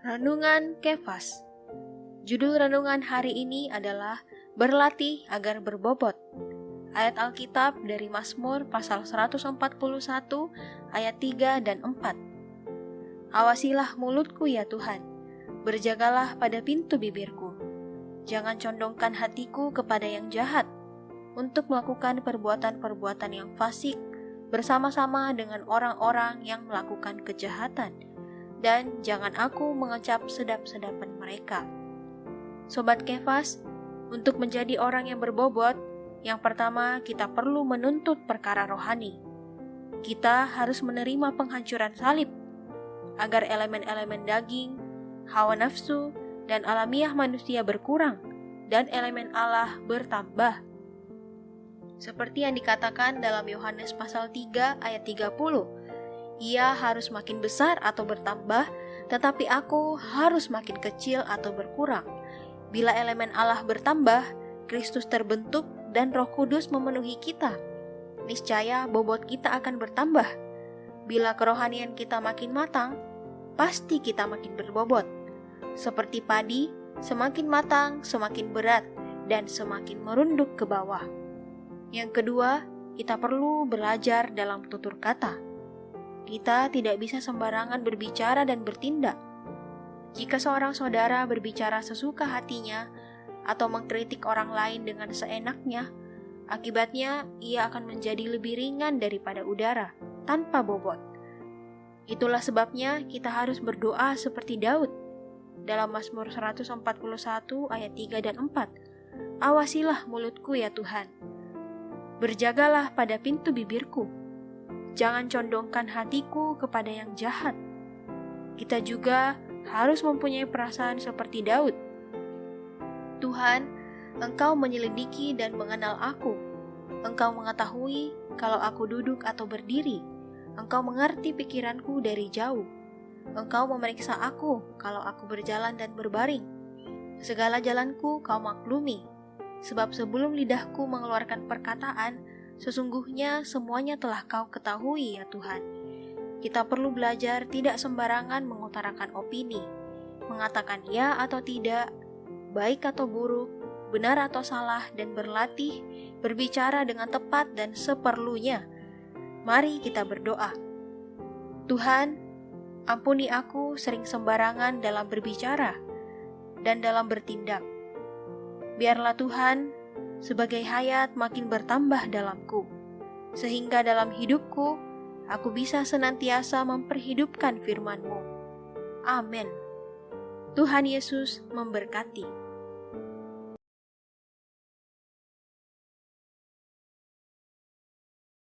Renungan Kefas. Judul renungan hari ini adalah Berlatih agar berbobot. Ayat Alkitab dari Mazmur pasal 141 ayat 3 dan 4. Awasilah mulutku ya Tuhan, berjagalah pada pintu bibirku. Jangan condongkan hatiku kepada yang jahat, untuk melakukan perbuatan-perbuatan yang fasik bersama-sama dengan orang-orang yang melakukan kejahatan, dan jangan aku mengecap sedap-sedapan mereka. Sobat Kefas, untuk menjadi orang yang berbobot, yang pertama kita perlu menuntut perkara rohani. Kita harus menerima penghancuran salib, agar elemen-elemen daging, hawa nafsu, dan alamiah manusia berkurang, dan elemen Allah bertambah. Seperti yang dikatakan dalam Yohanes pasal 3 ayat 30, ia harus makin besar atau bertambah, tetapi aku harus makin kecil atau berkurang. Bila elemen Allah bertambah, Kristus terbentuk dan Roh Kudus memenuhi kita. Niscaya bobot kita akan bertambah. Bila kerohanian kita makin matang, pasti kita makin berbobot. Seperti padi, semakin matang, semakin berat, dan semakin merunduk ke bawah. Yang kedua, kita perlu belajar dalam tutur kata. Kita tidak bisa sembarangan berbicara dan bertindak. Jika seorang saudara berbicara sesuka hatinya atau mengkritik orang lain dengan seenaknya, akibatnya ia akan menjadi lebih ringan daripada udara, tanpa bobot. Itulah sebabnya kita harus berdoa seperti Daud dalam Mazmur 141 ayat 3 dan 4. Awasilah mulutku ya Tuhan, berjagalah pada pintu bibirku. Jangan condongkan hatiku kepada yang jahat. Kita juga harus mempunyai perasaan seperti Daud. Tuhan, Engkau menyelidiki dan mengenal aku. Engkau mengetahui kalau aku duduk atau berdiri. Engkau mengerti pikiranku dari jauh. Engkau memeriksa aku kalau aku berjalan dan berbaring. Segala jalanku Kau maklumi. Sebab sebelum lidahku mengeluarkan perkataan, sesungguhnya semuanya telah Kau ketahui ya Tuhan. Kita perlu belajar tidak sembarangan mengutarakan opini, mengatakan ya atau tidak, baik atau buruk, benar atau salah, dan berlatih berbicara dengan tepat dan seperlunya. Mari kita berdoa. Tuhan, ampuni aku sering sembarangan dalam berbicara dan dalam bertindak. Biarlah Tuhan sebagai hayat makin bertambah dalamku, sehingga dalam hidupku aku bisa senantiasa memperhidupkan firman-Mu. Amin. Tuhan Yesus memberkati.